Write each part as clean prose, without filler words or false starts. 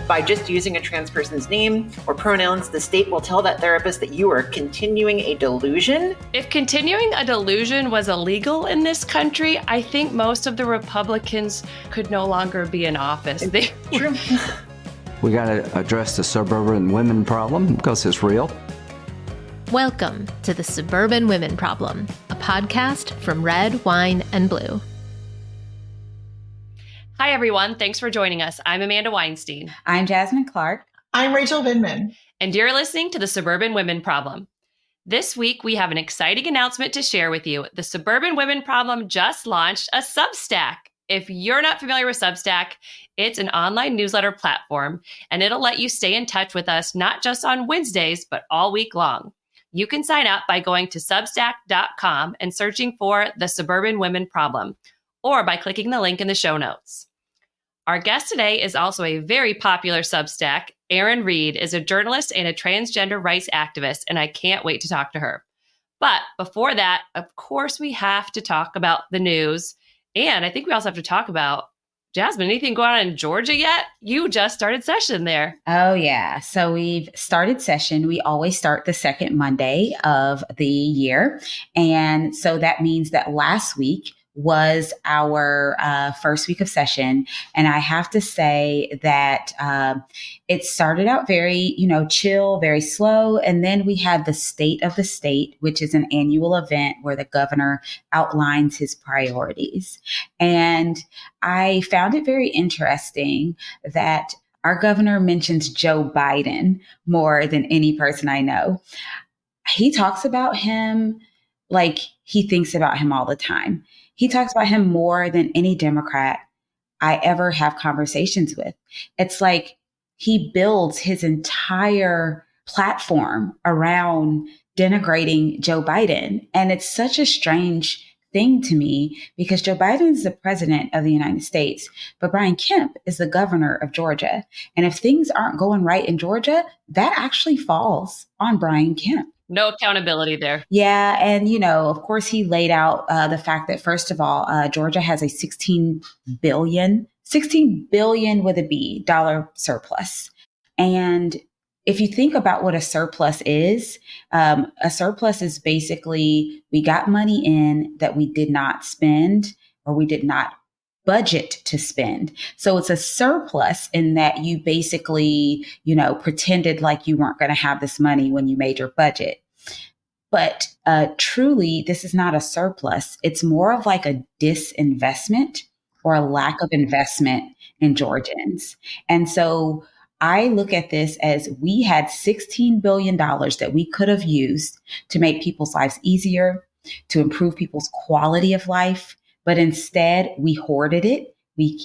by just using a trans person's name or pronouns, the state will tell that therapist that you are continuing a delusion. If continuing a delusion was illegal in this country, I think most of the Republicans could no longer be in office. True. We got to address the suburban women problem because it's real. Welcome to the Suburban Women Problem, a podcast from Red, Wine, and Blue. Hi, everyone. Thanks for joining us. I'm Amanda Weinstein. I'm Jasmine Clark. I'm Rachel Vindman. And you're listening to the Suburban Women Problem. This week, we have an exciting announcement to share with you. The Suburban Women Problem just launched a Substack. If you're not familiar with Substack, it's an online newsletter platform, and it'll let you stay in touch with us, not just on Wednesdays, but all week long. You can sign up by going to substack.com and searching for the Suburban Women Problem, or by clicking the link in the show notes. Our guest today is also a very popular Substack. Erin Reed is a journalist and a transgender rights activist, and I can't wait to talk to her. But before that, of course, we have to talk about the news. And I think we also have to talk about, Jasmine, anything going on in Georgia yet? You just started session there. Oh, yeah. So we've started session. We always start the second Monday of the year. And so that means that last week was our first week of session. And I have to say that it started out very, chill, very slow. And then we had the State of the State, which is an annual event where the governor outlines his priorities. And I found it very interesting that our governor mentions Joe Biden more than any person I know. He talks about him like he thinks about him all the time. He talks about him more than any Democrat I ever have conversations with. It's like he builds his entire platform around denigrating Joe Biden. And it's such a strange thing to me because Joe Biden is the president of the United States, but Brian Kemp is the governor of Georgia. And if things aren't going right in Georgia, that actually falls on Brian Kemp. No accountability there. Yeah. And, of course, he laid out the fact that, first of all, Georgia has a $16 billion with a B dollar surplus. And if you think about what a surplus is basically we got money in that we did not spend or we did not budget to spend. So it's a surplus in that you basically, pretended like you weren't going to have this money when you made your budget. But truly, this is not a surplus. It's more of like a disinvestment or a lack of investment in Georgians. And so I look at this as we had $16 billion that we could have used to make people's lives easier, to improve people's quality of life. But instead, we hoarded it. We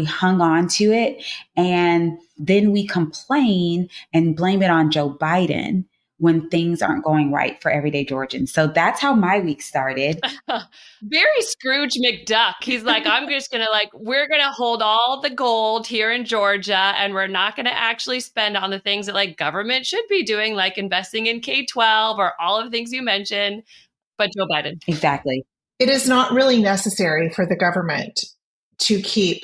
hung on to it. And then we complain and blame it on Joe Biden when things aren't going right for everyday Georgians. So that's how my week started. Very Scrooge McDuck. He's like, we're going to hold all the gold here in Georgia, and we're not going to actually spend on the things that government should be doing, like investing in K-12 or all of the things you mentioned. But Joe Biden. Exactly. It is not really necessary for the government to keep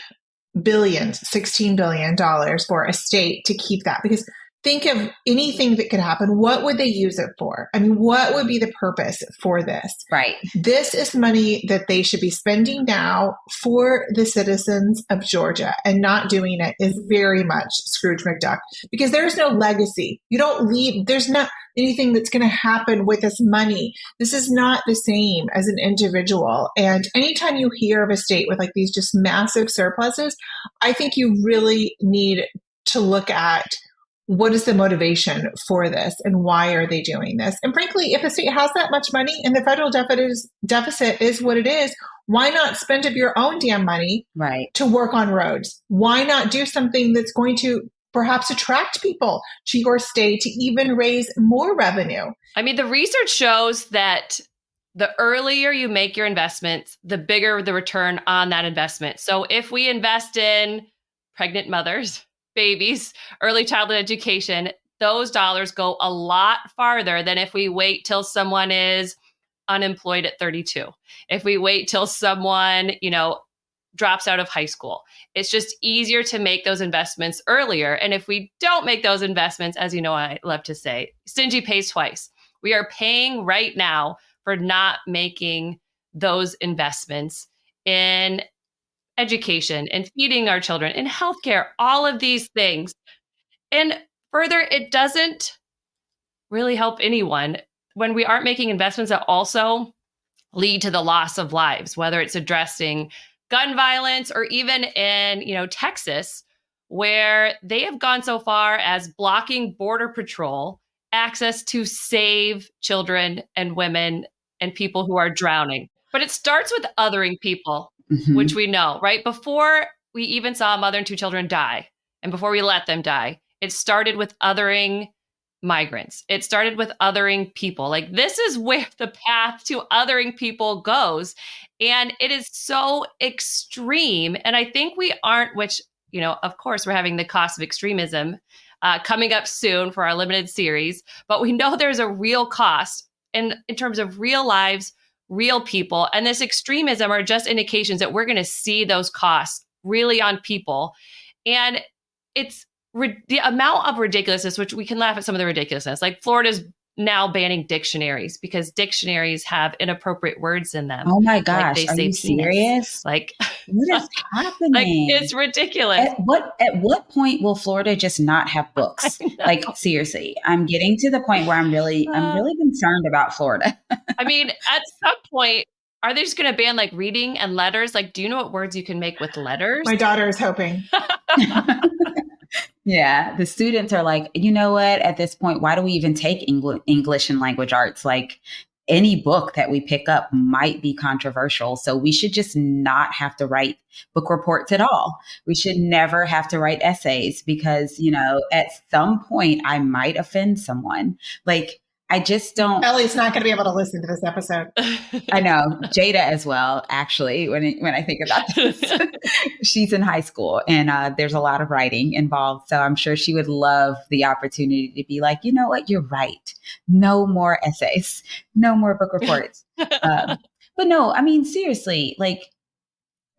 billions, $16 billion for a state to keep that, because think of anything that could happen. What would they use it for? I mean, what would be the purpose for this? Right. This is money that they should be spending now for the citizens of Georgia, and not doing it is very much Scrooge McDuck, because there's no legacy. You don't leave. There's not anything that's going to happen with this money. This is not the same as an individual. And anytime you hear of a state with these just massive surpluses, I think you really need to look at what is the motivation for this and why are they doing this? And frankly, if a state has that much money and the federal deficit is what it is, why not spend of your own damn money to work on roads? Why not do something that's going to perhaps attract people to your state to even raise more revenue? I mean, the research shows that the earlier you make your investments, the bigger the return on that investment. So if we invest in pregnant mothers, babies, early childhood education, those dollars go a lot farther than if we wait till someone is unemployed at 32. If we wait till someone, drops out of high school. It's just easier to make those investments earlier. And if we don't make those investments, as you know, I love to say, stingy pays twice. We are paying right now for not making those investments in education and feeding our children, in healthcare, all of these things. And further, it doesn't really help anyone when we aren't making investments that also lead to the loss of lives, whether it's addressing gun violence or even in, Texas, where they have gone so far as blocking Border Patrol access to save children and women and people who are drowning. But it starts with othering people, which we know, right? Before we even saw a mother and two children die, and before we let them die, it started with othering migrants. It started with othering people. Like, this is where the path to othering people goes. And it is so extreme. And I think we aren't, which, of course, we're having the cost of extremism coming up soon for our limited series, but we know there's a real cost in terms of real lives, real people. And this extremism are just indications that we're going to see those costs really on people. And it's the amount of ridiculousness, which we can laugh at some of the ridiculousness, like Florida's now banning dictionaries because dictionaries have inappropriate words in them. Oh my gosh, like are you serious? Like, what is happening? Like, it's ridiculous. At what point will Florida just not have books? Like, seriously, I'm getting to the point where I'm really concerned about Florida. I mean, at some point, are they just going to ban like reading and letters? Like, do you know what words you can make with letters? My daughter is hoping. Yeah, the students are like, you know what? At this point, why do we even take English and language arts? Like, any book that we pick up might be controversial. So we should just not have to write book reports at all. We should never have to write essays because, at some point I might offend someone. Like, I just don't. Ellie's not going to be able to listen to this episode. I know. Jada as well, actually, when I think about this. She's in high school and there's a lot of writing involved. So I'm sure she would love the opportunity to be like, you know what, you're right. No more essays, no more book reports. But no, I mean, seriously, like,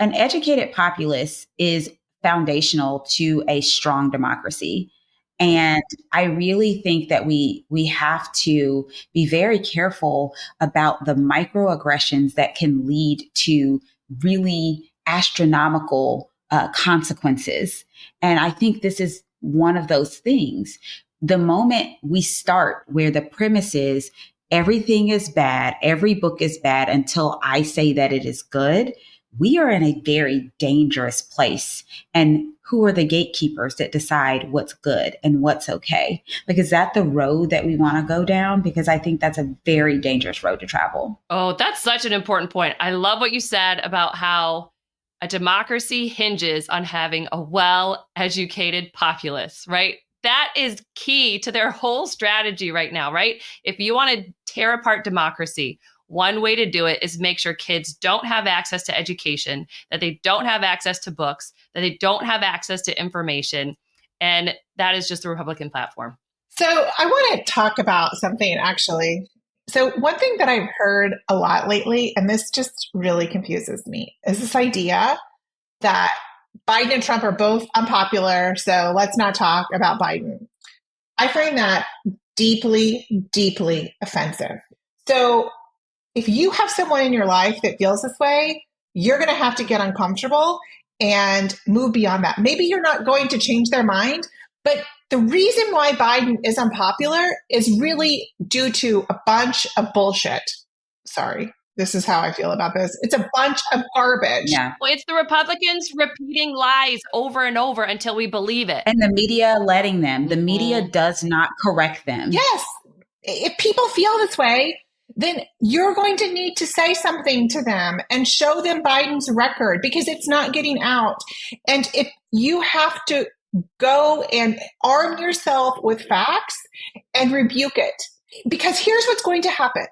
an educated populace is foundational to a strong democracy. And I really think that we have to be very careful about the microaggressions that can lead to really astronomical consequences. And I think this is one of those things. The moment we start where the premise is everything is bad, every book is bad until I say that it is good, we are in a very dangerous place. And who are the gatekeepers that decide what's good and what's okay? Like, is that the road that we want to go down? Because I think that's a very dangerous road to travel. Oh, that's such an important point. I love what you said about how a democracy hinges on having a well-educated populace, right? That is key to their whole strategy right now, right? If you want to tear apart democracy, one way to do it is make sure kids don't have access to education, that they don't have access to books, that they don't have access to information. And that is just the Republican platform. So I want to talk about something actually. So one thing that I've heard a lot lately, and this just really confuses me, is this idea that Biden and Trump are both unpopular, so let's not talk about Biden. I find that deeply, deeply offensive. So if you have someone in your life that feels this way, you're going to have to get uncomfortable and move beyond that. Maybe you're not going to change their mind, but the reason why Biden is unpopular is really due to a bunch of bullshit. Sorry, this is how I feel about this. It's a bunch of garbage. Yeah. Well, it's the Republicans repeating lies over and over until we believe it. And the media letting them. The media does not correct them. Yes. If people feel this way, then you're going to need to say something to them and show them Biden's record because it's not getting out. And if you have to go and arm yourself with facts and rebuke it, because here's what's going to happen.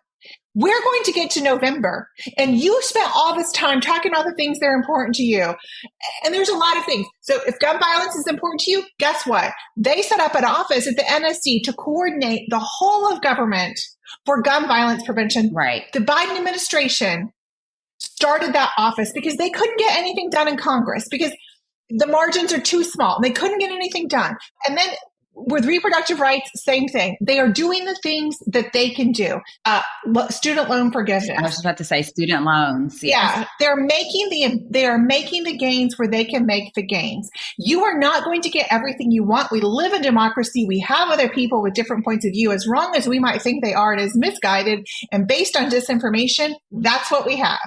We're going to get to November and you spent all this time talking about the things that are important to you. And there's a lot of things. So if gun violence is important to you, guess what? They set up an office at the NSC to coordinate the whole of government for gun violence prevention. Right. The Biden administration started that office because they couldn't get anything done in Congress because the margins are too small. They couldn't get anything done. And then with reproductive rights, same thing. They are doing the things that they can do. Student loan forgiveness. I was about to say student loans. Yes. Yeah, they are making the gains where they can make the gains. You are not going to get everything you want. We live in democracy. We have other people with different points of view. As wrong as we might think they are, it is misguided and based on disinformation. That's what we have.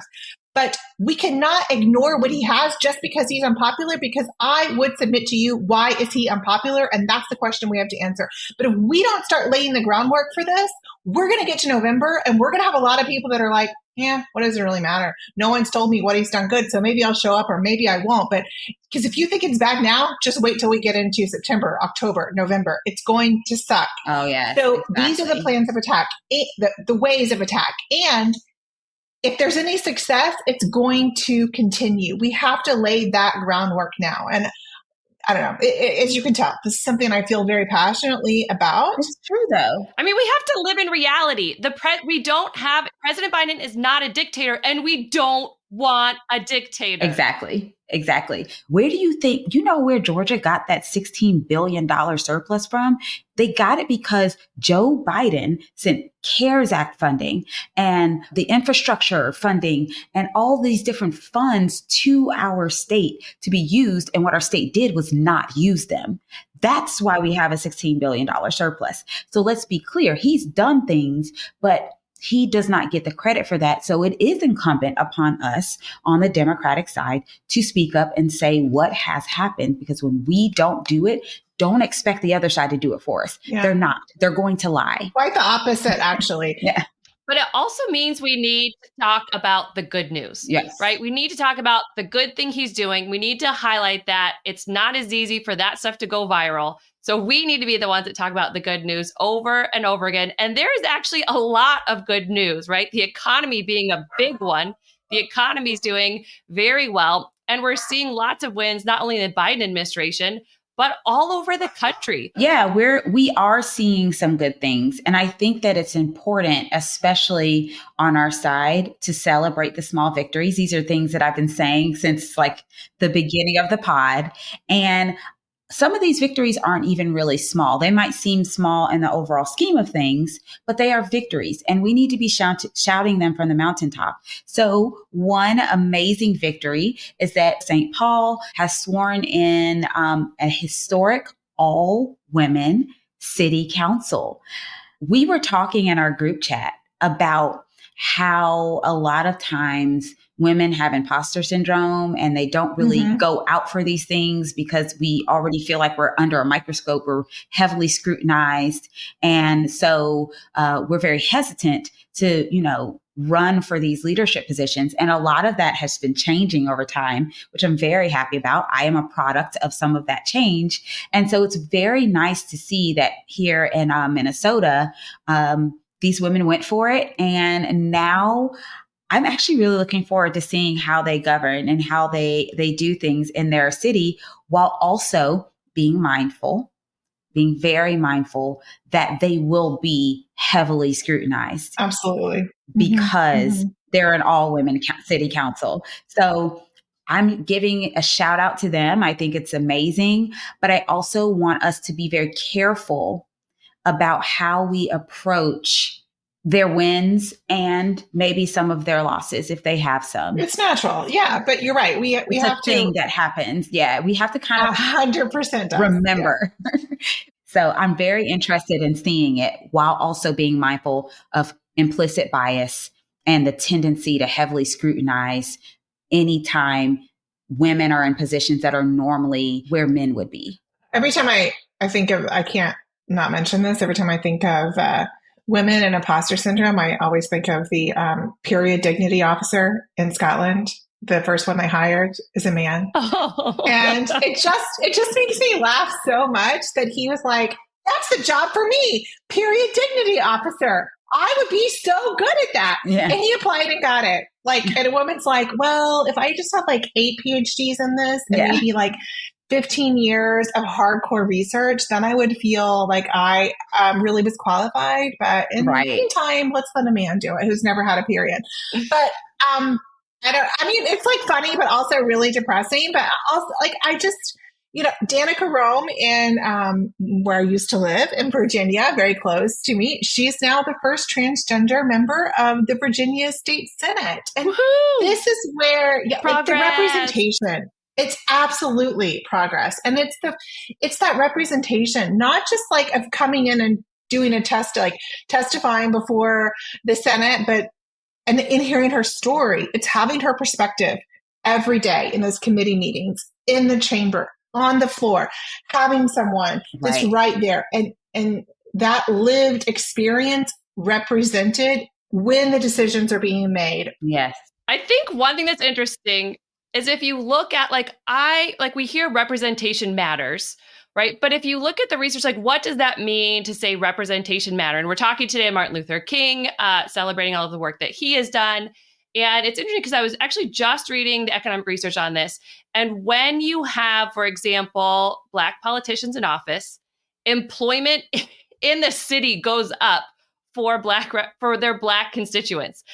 But we cannot ignore what he has just because he's unpopular, because I would submit to you, why is he unpopular? And that's the question we have to answer. But if we don't start laying the groundwork for this, we're going to get to November and we're going to have a lot of people that are like, yeah, what does it really matter? No one's told me what he's done good, so maybe I'll show up or maybe I won't. But because if you think it's bad now, just wait till we get into September, October, November. It's going to suck. Oh, yeah. So these are the plans of attack, the ways of attack. And if there's any success, it's going to continue. We have to lay that groundwork now. And I don't know, as you can tell, this is something I feel very passionately about. It's true, though. I mean, we have to live in reality. President Biden is not a dictator, and we don't want a dictator. Exactly. Where do you think, where Georgia got that $16 billion surplus from? They got it because Joe Biden sent CARES Act funding and the infrastructure funding and all these different funds to our state to be used. And what our state did was not use them. That's why we have a $16 billion surplus. So let's be clear. He's done things, but he does not get the credit for that. So it is incumbent upon us on the Democratic side to speak up and say what has happened, because when we don't do it, don't expect the other side to do it for us. Yeah. They're not. They're going to lie. Quite the opposite, actually. Yeah. But it also means we need to talk about the good news. Yes. Right? We need to talk about the good thing he's doing. We need to highlight that it's not as easy for that stuff to go viral. So we need to be the ones that talk about the good news over and over again. And there is actually a lot of good news, right? The economy being a big one. The economy is doing very well. And we're seeing lots of wins, not only in the Biden administration, but all over the country. Yeah, we are seeing some good things. And I think that it's important, especially on our side, to celebrate the small victories. These are things that I've been saying since like the beginning of the pod. And some of these victories aren't even really small. They might seem small in the overall scheme of things, but they are victories, and we need to be shouting them from the mountaintop. So one amazing victory is that St. Paul has sworn in a historic all-women city council. We were talking in our group chat about how a lot of times women have imposter syndrome and they don't really go out for these things because we already feel like we're under a microscope, we're heavily scrutinized. And so we're very hesitant to, run for these leadership positions. And a lot of that has been changing over time, which I'm very happy about. I am a product of some of that change. And so it's very nice to see that here in Minnesota, these women went for it. And now I'm actually really looking forward to seeing how they govern and how they do things in their city, while also being very mindful that they will be heavily scrutinized. Absolutely. Because they're an all-women city council. So I'm giving a shout out to them. I think it's amazing, but I also want us to be very careful about how we approach their wins and maybe some of their losses if they have some. It's natural. Yeah, but you're right. We it's have a thing that happens. Yeah, we have to kind of 100% remember. Yeah. So I'm very interested in seeing it while also being mindful of implicit bias and the tendency to heavily scrutinize anytime women are in positions that are normally where men would be. Every time I think of, I can't not mention this, every time I think of women and imposter syndrome, I always think of the period dignity officer in Scotland. The first one they hired is a man. And it just makes me laugh so much that he was like, that's the job for me, period dignity officer. I would be so good at that. Yeah. And he applied and got it. And a woman's like, well, if I just had 8 PhDs in this and maybe 15 years of hardcore research, then I would feel like I really was qualified. But in the meantime, let's let a man do it who's never had a period. But I mean, it's like funny, but also really depressing. But also, like, Danica Rome in where I used to live in Virginia, very close to me. She's now the first transgender member of the Virginia State Senate, and Woohoo! this is where like the Progress. representation. It's absolutely progress, and it's that representation, not just like of coming in and doing a test, like testifying before the Senate, and in hearing her story. It's having her perspective every day in those committee meetings, in the chamber, on the floor, having someone that's right there, and that lived experience represented when the decisions are being made. Yes. I think one thing that's interesting is if you look at we hear representation matters, right? But if you look at the research, like what does that mean to say representation matter? And we're talking today Martin Luther King, celebrating all of the work that he has done. And it's interesting because I was actually just reading the economic research on this. And when you have, for example, Black politicians in office, employment in the city goes up for their Black constituents.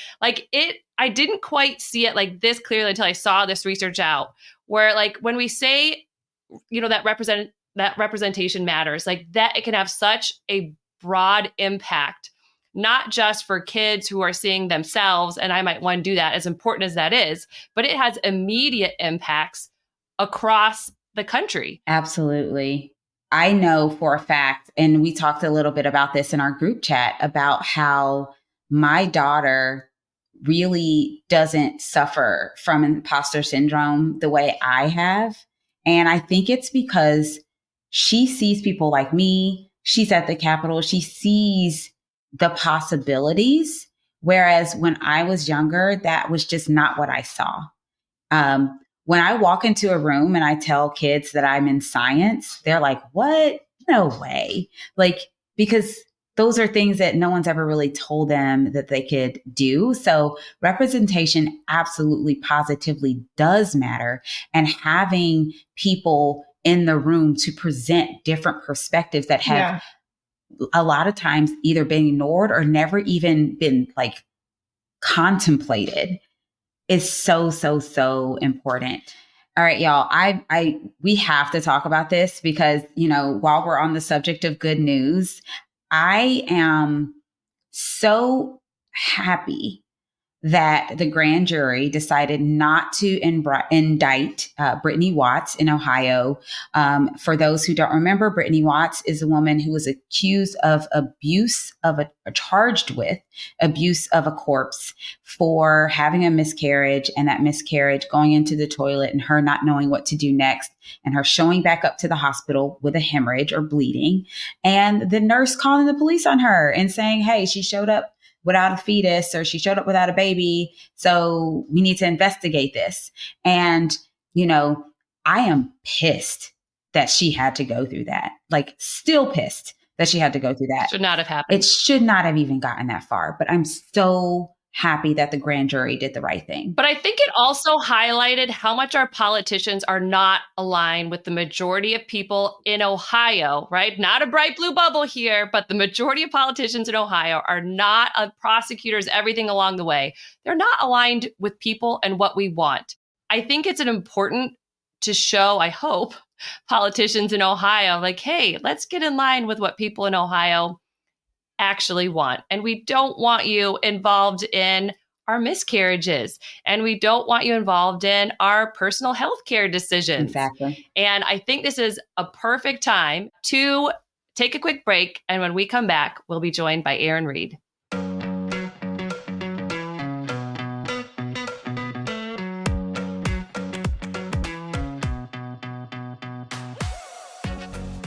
I didn't quite see it like this clearly until I saw this research out, where like when we say, that representation matters, like that it can have such a broad impact, not just for kids who are seeing themselves, and I might want to do that, as important as that is, but it has immediate impacts across the country. Absolutely. I know for a fact, and we talked a little bit about this in our group chat, about how my daughter really doesn't suffer from imposter syndrome the way I have. And I think it's because she sees people like me. She's at the Capitol. She sees the possibilities. Whereas when I was younger, that was just not what I saw. When I walk into a room and I tell kids that I'm in science, they're like, what? No way. Like, because those are things that no one's ever really told them that they could do. So representation absolutely positively does matter. And having people in the room to present different perspectives that have a lot of times either been ignored or never even been like contemplated is so, so, so important. All right, y'all, we have to talk about this because, while we're on the subject of good news, I am so happy that the grand jury decided not to indict Brittany Watts in Ohio. For those who don't remember, Brittany Watts is a woman who was accused of charged with abuse of a corpse for having a miscarriage, and that miscarriage going into the toilet and her not knowing what to do next, and her showing back up to the hospital with a hemorrhage or bleeding, and the nurse calling the police on her and saying, hey, she showed up without a fetus or she showed up without a baby. So we need to investigate this. And, I am pissed that she had to go through that. Like, still pissed that she had to go through that. Should not have happened. It should not have even gotten that far, but I'm so happy that the grand jury did the right thing. But I think it also highlighted how much our politicians are not aligned with the majority of people in Ohio, right? Not a bright blue bubble here, but the majority of politicians in Ohio are not prosecutors, everything along the way. They're not aligned with people and what we want. I think it's important to show, I hope, politicians in Ohio, like, hey, let's get in line with what people in Ohio actually want. And we don't want you involved in our miscarriages, and we don't want you involved in our personal health care decisions. Exactly. And I think this is a perfect time to take a quick break. And when we come back, we'll be joined by Erin Reed.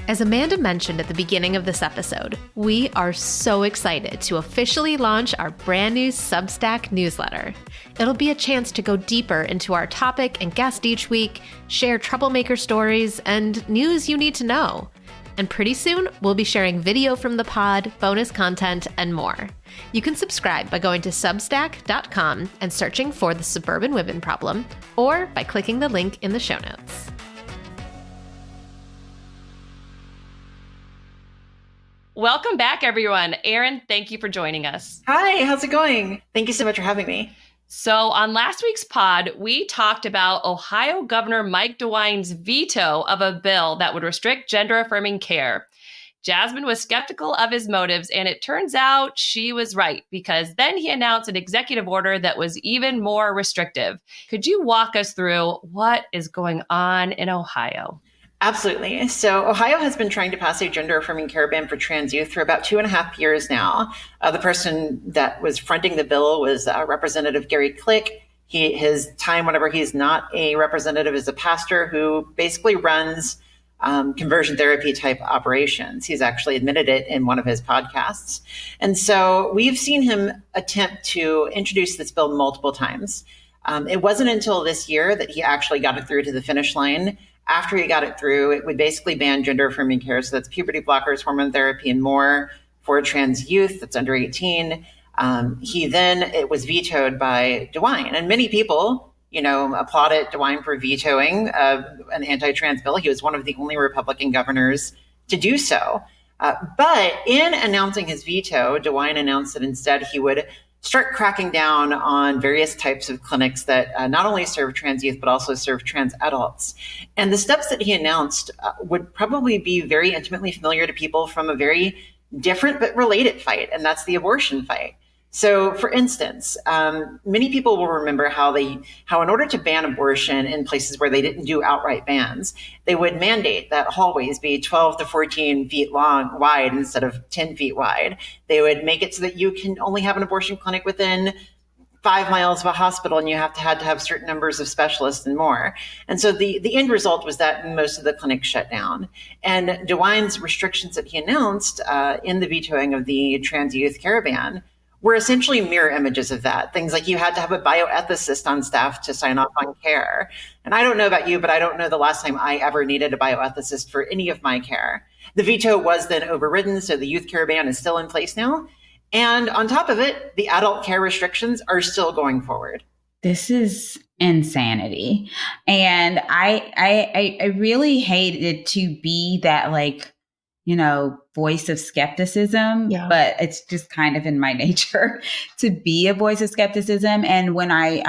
As Amanda mentioned at the beginning of this episode, we are so excited to officially launch our brand new Substack newsletter. It'll be a chance to go deeper into our topic and guest each week, share troublemaker stories, and news you need to know. And pretty soon, we'll be sharing video from the pod, bonus content, and more. You can subscribe by going to substack.com and searching for The Suburban Women Problem, or by clicking the link in the show notes. Welcome back, everyone. Erin, thank you for joining us. Hi, how's it going? Thank you so much for having me. So on last week's pod, we talked about Ohio Governor Mike DeWine's veto of a bill that would restrict gender-affirming care. Jasmine was skeptical of his motives, and it turns out she was right, because then he announced an executive order that was even more restrictive. Could you walk us through what is going on in Ohio? Absolutely. So Ohio has been trying to pass a gender-affirming care ban for trans youth for about 2.5 years now. The person that was fronting the bill was Representative Gary Click. His time, whenever he's not a representative, is a pastor who basically runs conversion therapy type operations. He's actually admitted it in one of his podcasts. And so we've seen him attempt to introduce this bill multiple times. It wasn't until this year that he actually got it through to the finish line. After he got it through, it would basically ban gender-affirming care. So that's puberty blockers, hormone therapy, and more for trans youth that's under 18. It was vetoed by DeWine. And many people, applauded DeWine for vetoing an anti-trans bill. He was one of the only Republican governors to do so. But in announcing his veto, DeWine announced that instead he would start cracking down on various types of clinics that not only serve trans youth, but also serve trans adults. And the steps that he announced would probably be very intimately familiar to people from a very different but related fight, and that's the abortion fight. So, for instance, many people will remember how in order to ban abortion in places where they didn't do outright bans, they would mandate that hallways be 12 to 14 feet wide instead of 10 feet wide. They would make it so that you can only have an abortion clinic within 5 miles of a hospital, and you had to have certain numbers of specialists and more. And so the end result was that most of the clinics shut down. And DeWine's restrictions that he announced in the vetoing of the trans youth care ban were essentially mirror images of that. Things like you had to have a bioethicist on staff to sign off on care. And I don't know about you, but I don't know the last time I ever needed a bioethicist for any of my care. The veto was then overridden, so the youth care ban is still in place now. And on top of it, the adult care restrictions are still going forward. This is insanity. And I really hate it to be that voice of skepticism, but it's just kind of in my nature to be a voice of skepticism. And when I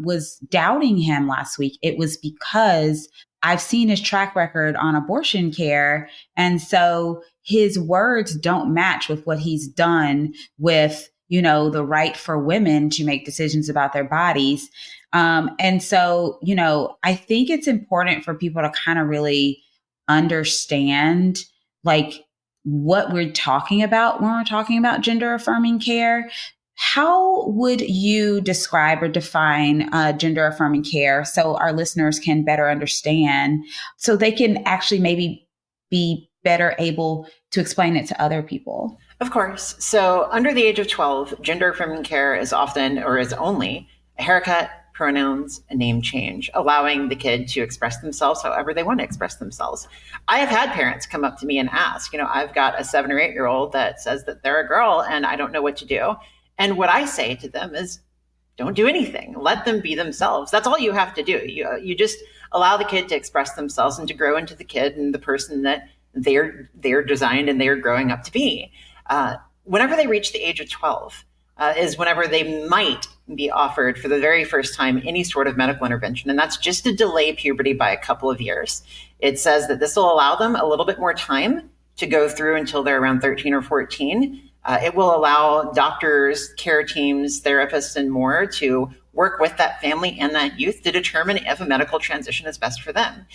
was doubting him last week, it was because I've seen his track record on abortion care. And so his words don't match with what he's done with, the right for women to make decisions about their bodies. And so, I think it's important for people to kind of really understand what we're talking about when we're talking about gender affirming care. How would you describe or define gender affirming care so our listeners can better understand, so they can actually maybe be better able to explain it to other people? Of course. So under the age of 12, gender affirming care is often, or is only, a haircut, pronouns, a name change, allowing the kid to express themselves however they want to express themselves. I have had parents come up to me and ask, I've got a 7 or 8 year old that says that they're a girl and I don't know what to do. And what I say to them is, don't do anything. Let them be themselves. That's all you have to do. You just allow the kid to express themselves and to grow into the kid and the person that they're designed and they're growing up to be. Whenever they reach the age of 12, is whenever they might be offered for the very first time any sort of medical intervention. And that's just to delay puberty by a couple of years. It says that this will allow them a little bit more time to go through until they're around 13 or 14. It will allow doctors, care teams, therapists, and more to work with that family and that youth to determine if a medical transition is best for them.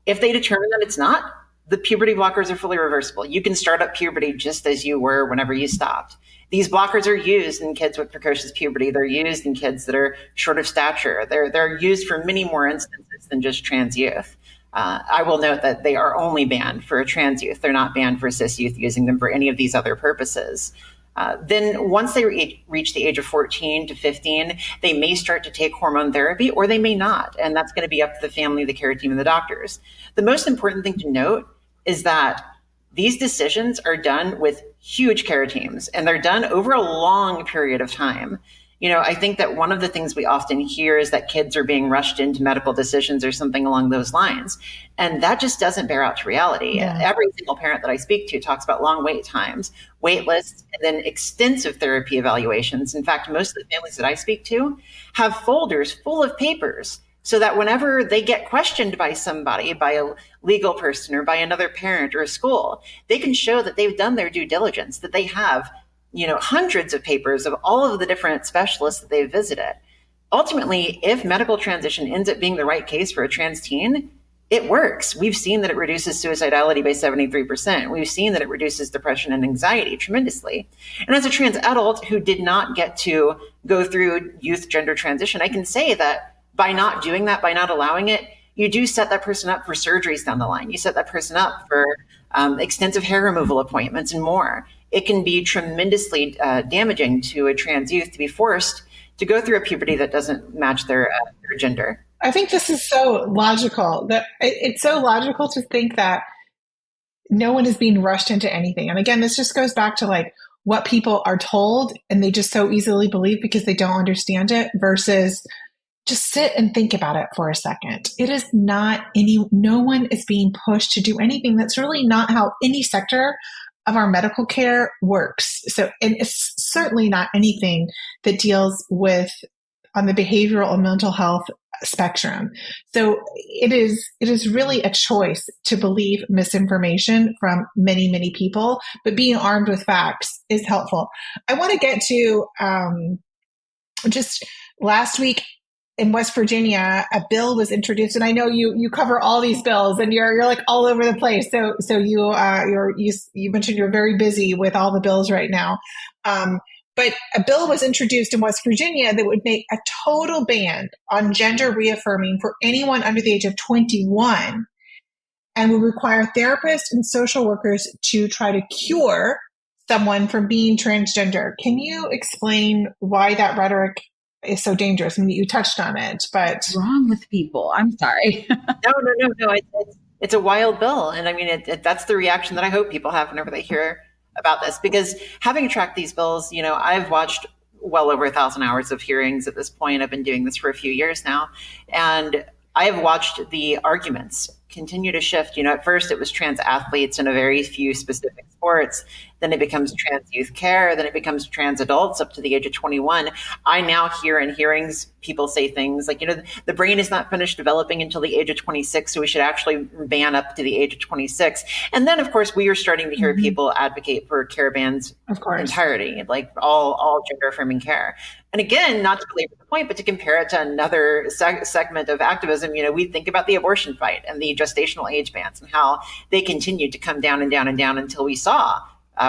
If they determine that it's not, the puberty blockers are fully reversible. You can start up puberty just as you were whenever you stopped. These blockers are used in kids with precocious puberty. They're used in kids that are short of stature. They're used for many more instances than just trans youth. I will note that they are only banned for trans youth. They're not banned for cis youth using them for any of these other purposes. Then once they reach the age of 14 to 15, they may start to take hormone therapy or they may not. And that's going to be up to the family, the care team, and the doctors. The most important thing to note is that these decisions are done with huge care teams and they're done over a long period of time. I think that one of the things we often hear is that kids are being rushed into medical decisions or something along those lines. And that just doesn't bear out to reality. Yeah. Every single parent that I speak to talks about long wait times, wait lists, and then extensive therapy evaluations. In fact, most of the families that I speak to have folders full of papers so that whenever they get questioned by somebody, by a legal person or by another parent or a school, they can show that they've done their due diligence, that they have hundreds of papers of all of the different specialists that they've visited. Ultimately, if medical transition ends up being the right case for a trans teen, it works. We've seen that it reduces suicidality by 73%. We've seen that it reduces depression and anxiety tremendously. And as a trans adult who did not get to go through youth gender transition, I can say that by not doing that, by not allowing it, you do set that person up for surgeries down the line. You set that person up for extensive hair removal appointments and more. It can be tremendously damaging to a trans youth to be forced to go through a puberty that doesn't match their gender. I think this is so logical that it's so logical to think that no one is being rushed into anything. And again, this just goes back to like what people are told and they just so easily believe because they don't understand it versus just sit and think about it for a second. It is not no one is being pushed to do anything. That's really not how any sector of our medical care works. So, and it's certainly not anything that deals with on the behavioral and mental health spectrum. So it is really a choice to believe misinformation from many, many people, but being armed with facts is helpful. I want to get to just last week in West Virginia, a bill was introduced, and I know you cover all these bills, and you're like all over the place. So you mentioned you're very busy with all the bills right now. But a bill was introduced in West Virginia that would make a total ban on gender reaffirming for anyone under the age of 21, and would require therapists and social workers to try to cure someone from being transgender. Can you explain why that rhetoric is so dangerous? I mean, you touched on it, but what's wrong with people? I'm sorry. No. It's a wild bill. And I mean, that's the reaction that I hope people have whenever they hear about this, because having tracked these bills, I've watched well over 1,000 hours of hearings at this point. I've been doing this for a few years now. And I have watched the arguments continue to shift. At first it was trans athletes in a very few specific sports. Then it becomes trans youth care. Then it becomes trans adults up to the age of 21. I now hear in hearings people say things like, the brain is not finished developing until the age of 26. So we should actually ban up to the age of 26. And then, of course, we are starting to hear people advocate for care bans entirety, like all gender affirming care. And again, not to belabor the point, but to compare it to another segment of activism, we think about the abortion fight and the gestational age bans and how they continued to come down and down and down until we saw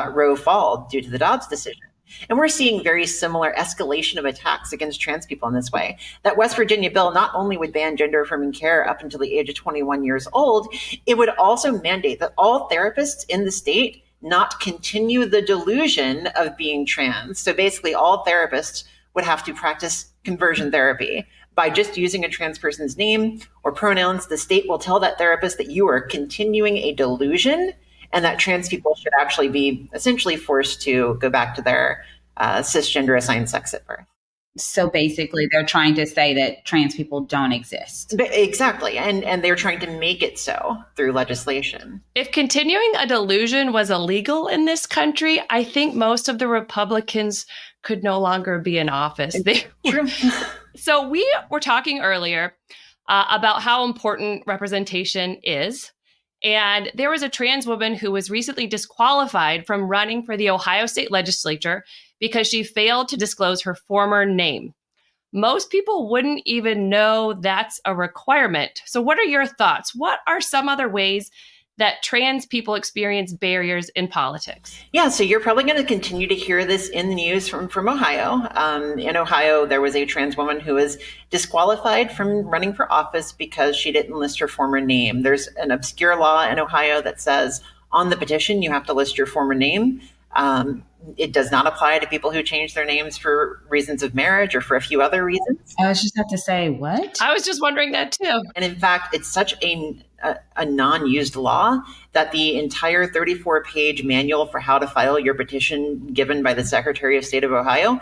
Roe fall due to the Dobbs decision. And we're seeing very similar escalation of attacks against trans people in this way. That West Virginia bill not only would ban gender affirming care up until the age of 21 years old, it would also mandate that all therapists in the state not continue the delusion of being trans. So basically all therapists would have to practice conversion therapy. By just using a trans person's name or pronouns, the state will tell that therapist that you are continuing a delusion and that trans people should actually be essentially forced to go back to their cisgender assigned sex at birth. So basically, they're trying to say that trans people don't exist. Exactly. And they're trying to make it so through legislation. If continuing a delusion was illegal in this country, I think most of the Republicans could no longer be in office. True. So we were talking earlier about how important representation is. And there was a trans woman who was recently disqualified from running for the Ohio State Legislature because she failed to disclose her former name. Most people wouldn't even know that's a requirement. So what are your thoughts? What are some other ways that trans people experience barriers in politics? Yeah, so you're probably going to continue to hear this in the news from Ohio. In Ohio, there was a trans woman who was disqualified from running for office because she didn't list her former name. There's an obscure law in Ohio that says on the petition, you have to list your former name. It does not apply to people who change their names for reasons of marriage or for a few other reasons. I was just have to say, what? I was just wondering that too. And in fact, it's such a non-used law that the entire 34-page manual for how to file your petition given by the Secretary of State of Ohio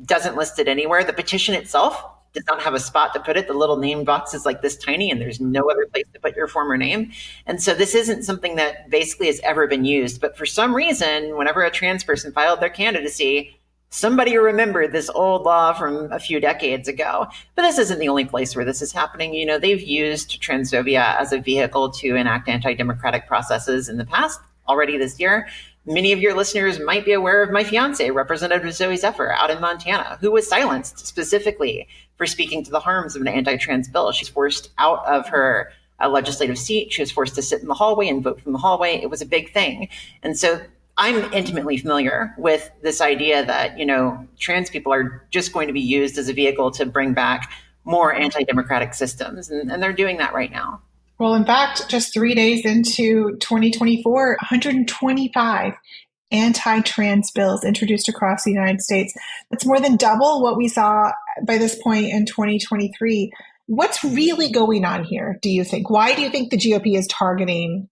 doesn't list it anywhere. The petition itself does not have a spot to put it. The little name box is like this tiny, and there's no other place to put your former name. And so this isn't something that basically has ever been used. But for some reason, whenever a trans person filed their candidacy, somebody remembered this old law from a few decades ago. But this isn't the only place where this is happening. You know, they've used transphobia as a vehicle to enact anti-democratic processes in the past, already this year. Many of your listeners might be aware of my fiance, Representative Zoe Zephyr, out in Montana, who was silenced specifically for speaking to the harms of an anti-trans bill. She's forced out of her legislative seat. She was forced to sit in the hallway and vote from the hallway. It was a big thing. And so I'm intimately familiar with this idea that, you know, trans people are just going to be used as a vehicle to bring back more anti-democratic systems. And they're doing that right now. Well, in fact, just 3 days into 2024, 125 anti-trans bills introduced across the United States. That's more than double what we saw by this point in 2023. What's really going on here, do you think? Why do you think the GOP is targeting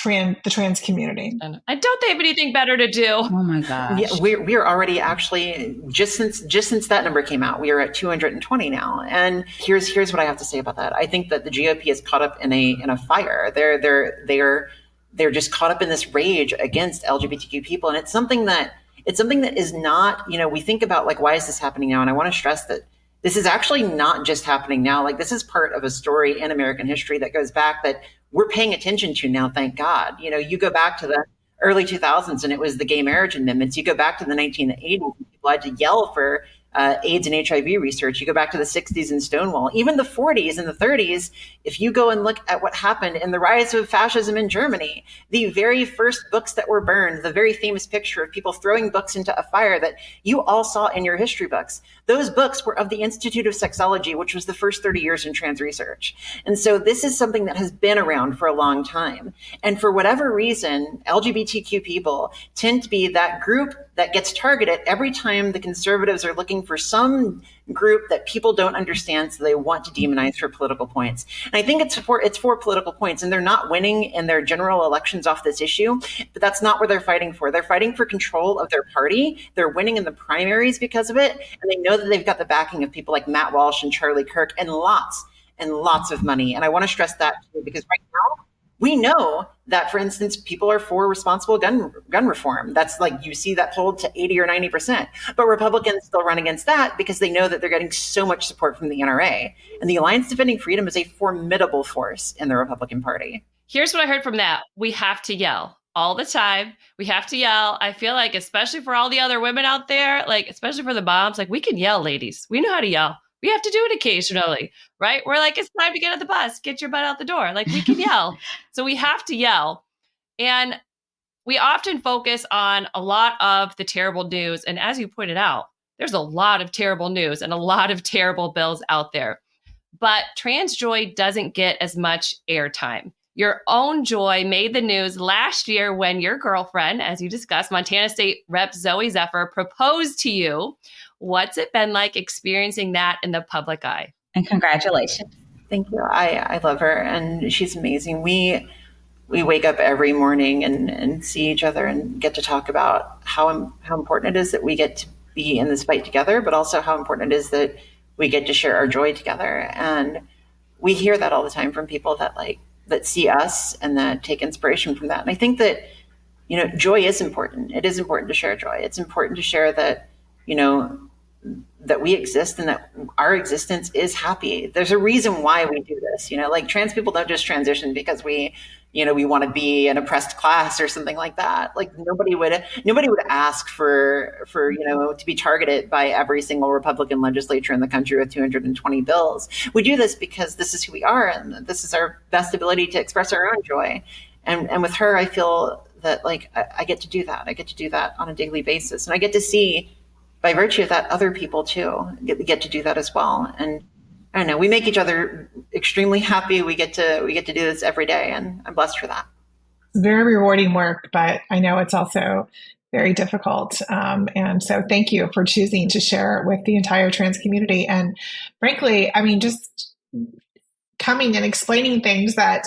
the trans community? And don't they have anything better to do? Oh my gosh. Yeah, we're already actually, just since that number came out, we are at 220 now. And here's what I have to say about that. I think that the GOP is caught up in a fire. They're just caught up in this rage against LGBTQ people. And it's something that is not, you know, we think about like, why is this happening now? And I want to stress that this is actually not just happening now. Like, this is part of a story in American history that goes back, that we're paying attention to now, thank God. You know, you go back to the early 2000s and it was the gay marriage amendments. You go back to the 1980s and people had to yell for AIDS and HIV research. You go back to the 60s and Stonewall, even the 40s and the 30s. If you go and look at what happened in the rise of fascism in Germany, the very first books that were burned, the very famous picture of people throwing books into a fire that you all saw in your history books, those books were of the Institute of Sexology, which was the first 30 years in trans research. And so this is something that has been around for a long time. And for whatever reason, LGBTQ people tend to be that group that gets targeted every time the conservatives are looking for some group that people don't understand, so they want to demonize for political points. And I think it's for political points, and they're not winning in their general elections off this issue, but that's not what they're fighting for. They're fighting for control of their party. They're winning in the primaries because of it, and they know that they've got the backing of people like Matt Walsh and Charlie Kirk and lots of money. And I want to stress that too, because right now, we know that, for instance, people are for responsible gun reform. That's like, you see that hold to 80 or 90%. But Republicans still run against that because they know that they're getting so much support from the NRA. And the Alliance Defending Freedom is a formidable force in the Republican Party. Here's what I heard from that. We have to yell all the time. We have to yell. I feel like, especially for all the other women out there, like, especially for the moms, like, we can yell, ladies. We know how to yell. We have to do it occasionally, right? We're like, it's time to get on the bus, get your butt out the door. Like, we can yell. So we have to yell. And we often focus on a lot of the terrible news. And as you pointed out, there's a lot of terrible news and a lot of terrible bills out there. But trans joy doesn't get as much airtime. Your own joy made the news last year when your girlfriend, as you discussed, Montana State Rep. Zoe Zephyr, proposed to you. What's it been like experiencing that in the public eye? And congratulations. Thank you. I love her, and she's amazing. We wake up every morning and see each other and get to talk about how important it is that we get to be in this fight together, but also how important it is that we get to share our joy together. And we hear that all the time from people that see us and that take inspiration from that. And I think that, you know, joy is important. It is important to share joy. It's important to share that, you know, that we exist and that our existence is happy. There's a reason why we do this. You know, like, trans people don't just transition because we want to be an oppressed class or something like that. Like, nobody would ask for, you know, to be targeted by every single Republican legislature in the country with 220 bills. We do this because this is who we are, and this is our best ability to express our own joy. And with her, I feel that, like, I get to do that. I get to do that on a daily basis, and I get to see, by virtue of that, other people too get to do that as well. And I don't know, we make each other extremely happy. We get to do this every day, and I'm blessed for that. It's very rewarding work, but I know it's also very difficult. And so thank you for choosing to share with the entire trans community. And frankly, I mean, just coming and explaining things that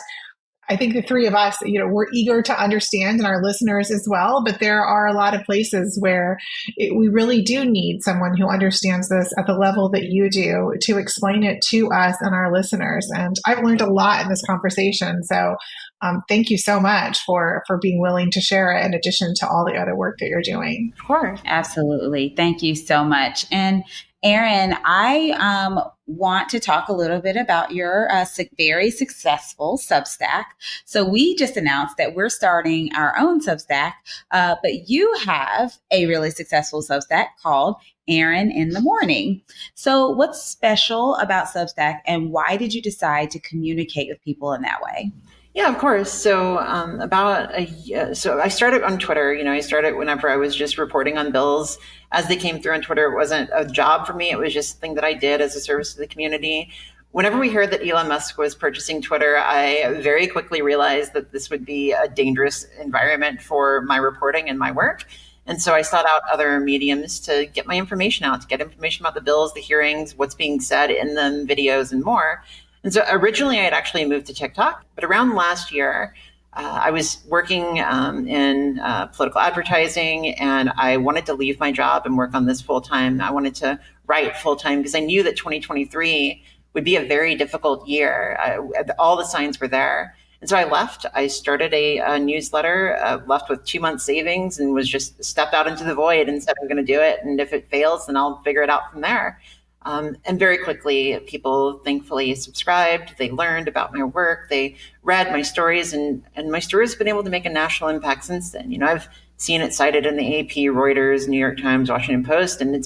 I think the three of us, we're eager to understand, and our listeners as well. But there are a lot of places where we really do need someone who understands this at the level that you do to explain it to us and our listeners. And I've learned a lot in this conversation. So thank you so much for being willing to share it in addition to all the other work that you're doing. Of course. Absolutely. Thank you so much. And Erin, I want to talk a little bit about your very successful Substack. So we just announced that we're starting our own Substack, but you have a really successful Substack called Erin in the Morning. So what's special about Substack, and why did you decide to communicate with people in that way? Yeah, of course. So so I started on Twitter. I started whenever I was just reporting on bills as they came through on Twitter. It wasn't a job for me. It was just a thing that I did as a service to the community. Whenever we heard that Elon Musk was purchasing Twitter, I very quickly realized that this would be a dangerous environment for my reporting and my work. And so I sought out other mediums to get my information out, to get information about the bills, the hearings, what's being said in them, videos, and more. And so originally I had actually moved to TikTok, but around last year, I was working in political advertising, and I wanted to leave my job and work on this full time. I wanted to write full time because I knew that 2023 would be a very difficult year. All the signs were there. And so I left. I started a newsletter, left with 2 months savings, and was just stepped out into the void and said, I'm going to do it. And if it fails, then I'll figure it out from there. And very quickly, people thankfully subscribed. They learned about my work. They read my stories, and my stories have been able to make a national impact since then. I've seen it cited in the AP, Reuters, New York Times, Washington Post, and it's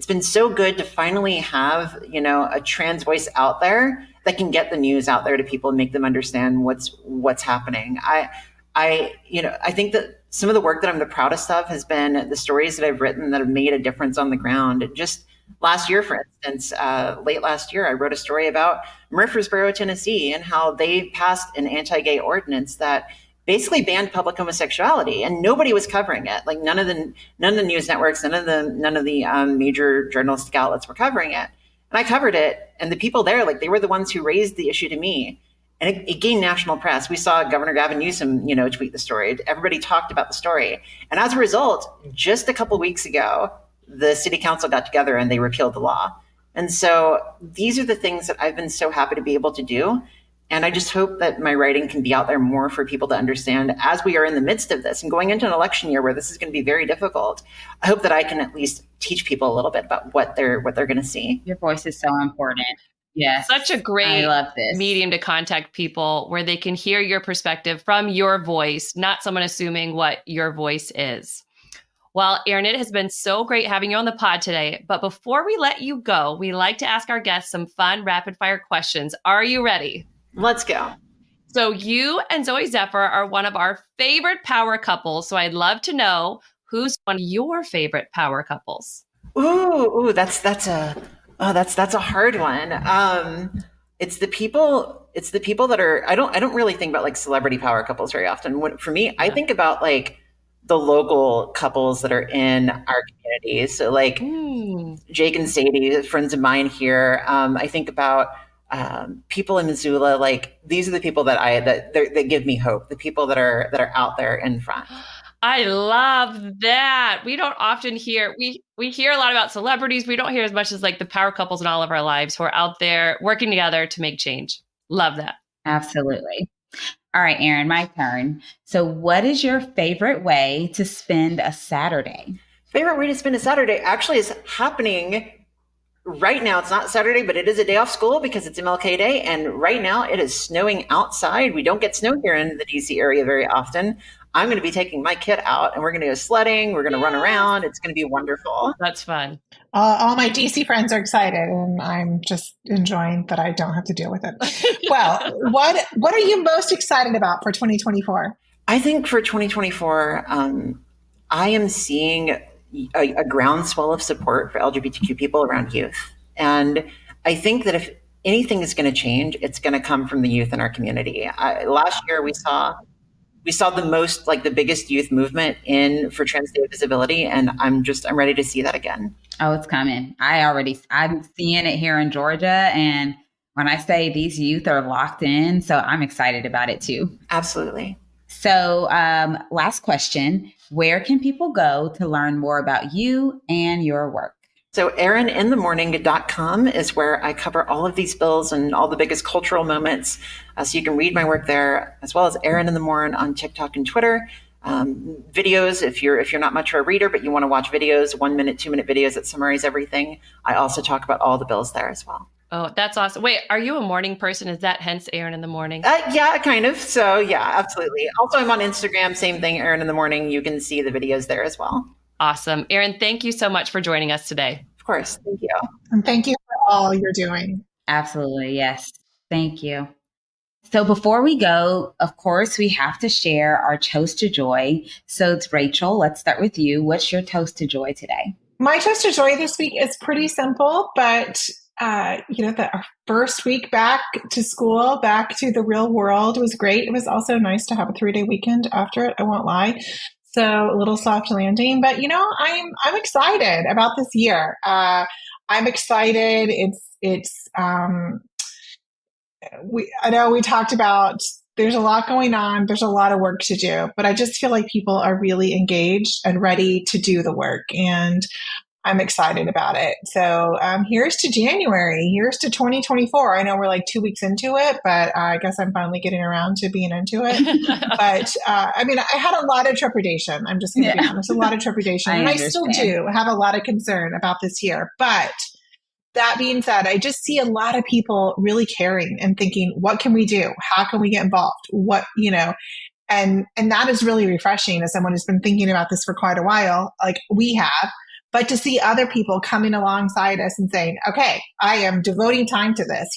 been so good to finally have, a trans voice out there that can get the news out there to people and make them understand what's happening. I think that some of the work that I'm the proudest of has been the stories that I've written that have made a difference on the ground. Just last year, for instance, late last year, I wrote a story about Murfreesboro, Tennessee, and how they passed an anti-gay ordinance that basically banned public homosexuality, and nobody was covering it. Like none of the news networks, none of the major journalistic outlets were covering it. And I covered it, and the people there, they were the ones who raised the issue to me. And it gained national press. We saw Governor Gavin Newsom, tweet the story. Everybody talked about the story. And as a result, just a couple of weeks ago, the city council got together and they repealed the law. And so these are the things that I've been so happy to be able to do. And I just hope that my writing can be out there more for people to understand as we are in the midst of this and going into an election year where this is going to be very difficult. I hope that I can at least teach people a little bit about what they're going to see. Your voice is so important. Yes. Such a great medium to contact people where they can hear your perspective from your voice, not someone assuming what your voice is. Well, Erin, it has been so great having you on the pod today. But before we let you go, we like to ask our guests some fun rapid fire questions. Are you ready? Let's go. So you and Zoe Zephyr are one of our favorite power couples. So I'd love to know who's one of your favorite power couples. Ooh, that's a hard one. It's the people that are. I don't really think about celebrity power couples very often. For me, I think about the local couples that are in our community. So Jake and Sadie, friends of mine here. I think about people in Missoula. These are the people that give me hope. The people that are out there in front. I love that. We don't often hear, we hear a lot about celebrities. We don't hear as much as the power couples in all of our lives who are out there working together to make change. Love that. Absolutely. All right, Erin, my turn. So what is your favorite way to spend a Saturday? Favorite way to spend a Saturday actually is happening right now. It's not Saturday, but it is a day off school because it's MLK Day. And right now it is snowing outside. We don't get snow here in the DC area very often. I'm going to be taking my kid out and we're going to go sledding. We're going to run around. It's going to be wonderful. That's fun. All my DC friends are excited and I'm just enjoying that I don't have to deal with it. Well, what are you most excited about for 2024? I think for 2024, I am seeing a groundswell of support for LGBTQ people around youth. And I think that if anything is going to change, it's going to come from the youth in our community. Last year, we saw the most, the biggest youth movement for trans day visibility. And I'm ready to see that again. Oh, it's coming. I'm seeing it here in Georgia, and when I say these youth are locked in, so I'm excited about it too. Absolutely. So last question, where can people go to learn more about you and your work? So erininthemorning.com is where I cover all of these bills and all the biggest cultural moments. So you can read my work there, as well as Erin in the Morning on TikTok and Twitter. Videos, if you're not much of a reader, but you want to watch videos, 1 minute, 2 minute videos that summarize everything. I also talk about all the bills there as well. Oh, that's awesome. Wait, are you a morning person? Is that hence Erin in the Morning? Yeah, kind of. So yeah, absolutely. Also, I'm on Instagram, same thing, Erin in the Morning. You can see the videos there as well. Awesome. Erin, thank you so much for joining us today. Of course. Thank you. And thank you for all you're doing. Absolutely. Yes. Thank you. So before we go, of course, we have to share our toast to joy. So it's Rachel. Let's start with you. What's your toast to joy today? My toast to joy this week is pretty simple, but our first week back to school, back to the real world was great. It was also nice to have a 3-day weekend after it. I won't lie. So a little soft landing, but I'm excited about this year. I'm excited. I know we talked about there's a lot going on. There's a lot of work to do, but I just feel like people are really engaged and ready to do the work. And I'm excited about it. So here's to January. Here's to 2024. I know we're like 2 weeks into it, but I guess I'm finally getting around to being into it. But I had a lot of trepidation. I'm just going to be honest, a lot of trepidation. And I still do have a lot of concern about this year. But that being said, I just see a lot of people really caring and thinking, what can we do? How can we get involved? And that is really refreshing as someone who's been thinking about this for quite a while, like we have. But to see other people coming alongside us and saying, okay, I am devoting time to this,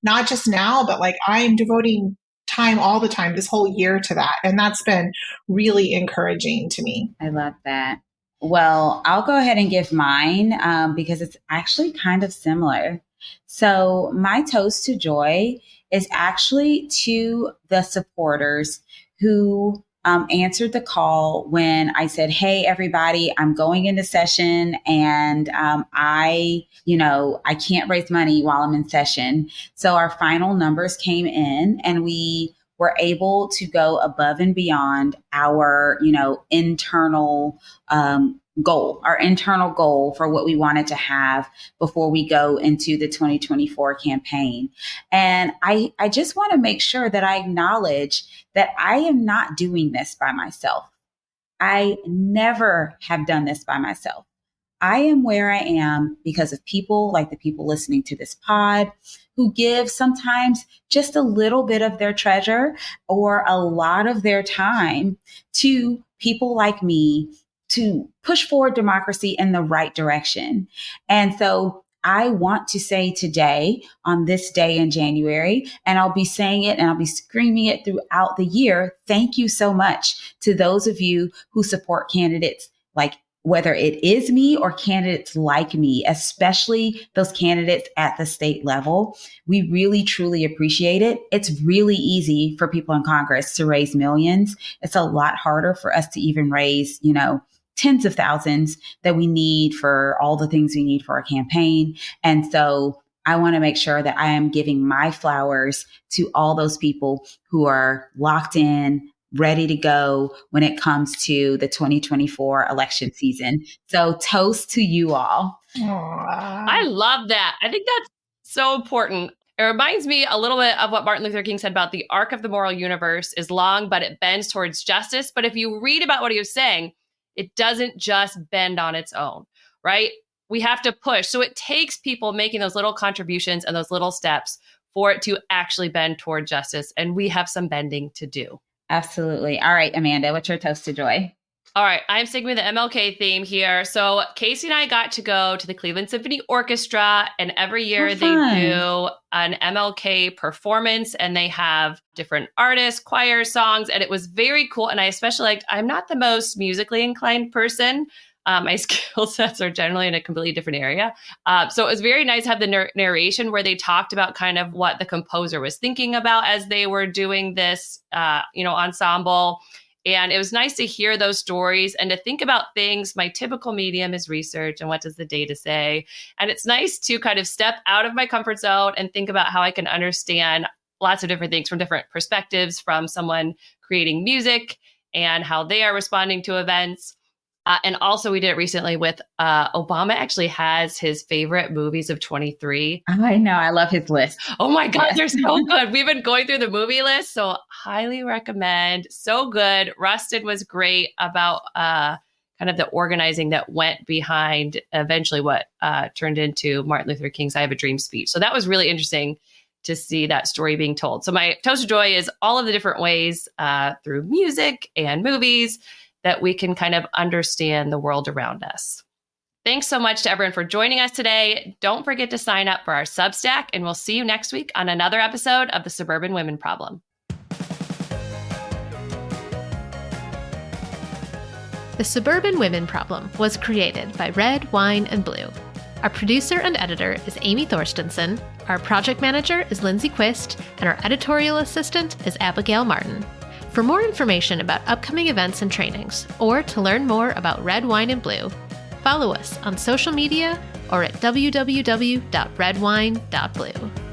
not just now, but like I am devoting time all the time, this whole year to that. And that's been really encouraging to me. I love that. Well, I'll go ahead and give mine because it's actually kind of similar. So my toast to joy is actually to the supporters who answered the call when I said, hey, everybody, I'm going into session and I can't raise money while I'm in session. So our final numbers came in and we were able to go above and beyond our, internal goal for what we wanted to have before we go into the 2024 campaign. And I just want to make sure that I acknowledge that I am not doing this by myself. I never have done this by myself. I am where I am because of people like the people listening to this pod who give sometimes just a little bit of their treasure or a lot of their time to people like me to push forward democracy in the right direction. And so I want to say today, on this day in January, and I'll be saying it and I'll be screaming it throughout the year, thank you so much to those of you who support candidates like whether it is me or candidates like me, especially those candidates at the state level. We really, truly appreciate it. It's really easy for people in Congress to raise millions. It's a lot harder for us to even raise, tens of thousands that we need for all the things we need for our campaign. And so I want to make sure that I am giving my flowers to all those people who are locked in, ready to go when it comes to the 2024 election season. So toast to you all. I love that. I think that's so important. It reminds me a little bit of what Martin Luther King said about the arc of the moral universe is long, but it bends towards justice. But if you read about what he was saying, it doesn't just bend on its own, right? We have to push. So it takes people making those little contributions and those little steps for it to actually bend toward justice. And we have some bending to do. Absolutely. All right, Amanda, what's your toast to joy? All right, I'm sticking with the MLK theme here. So Casey and I got to go to the Cleveland Symphony Orchestra, and every year they do an MLK performance, and they have different artists, choirs, songs, and it was very cool. And I especially liked, I'm not the most musically inclined person. My skill sets are generally in a completely different area. So it was very nice to have the narration where they talked about kind of what the composer was thinking about as they were doing this, ensemble. And it was nice to hear those stories and to think about things. My typical medium is research and what does the data say? And it's nice to kind of step out of my comfort zone and think about how I can understand lots of different things from different perspectives, from someone creating music and how they are responding to events. And also we did it recently with Obama actually has his favorite movies of 23. I know. I love his list. Oh my God, they're so good. We've been going through the movie list, so highly recommend. So good. Rusted was great about kind of the organizing that went behind eventually what turned into Martin Luther King's I Have a Dream speech. So that was really interesting to see that story being told. So my Toast of Joy is all of the different ways through music and movies that we can kind of understand the world around us. Thanks so much to everyone for joining us today. Don't forget to sign up for our Substack, and we'll see you next week on another episode of The Suburban Women Problem. The Suburban Women Problem was created by Red, Wine, and Blue. Our producer and editor is Amy Thorstensen, our project manager is Lindsay Quist, and our editorial assistant is Abigail Martin. For more information about upcoming events and trainings, or to learn more about Red, Wine, and Blue, follow us on social media or at www.redwine.blue.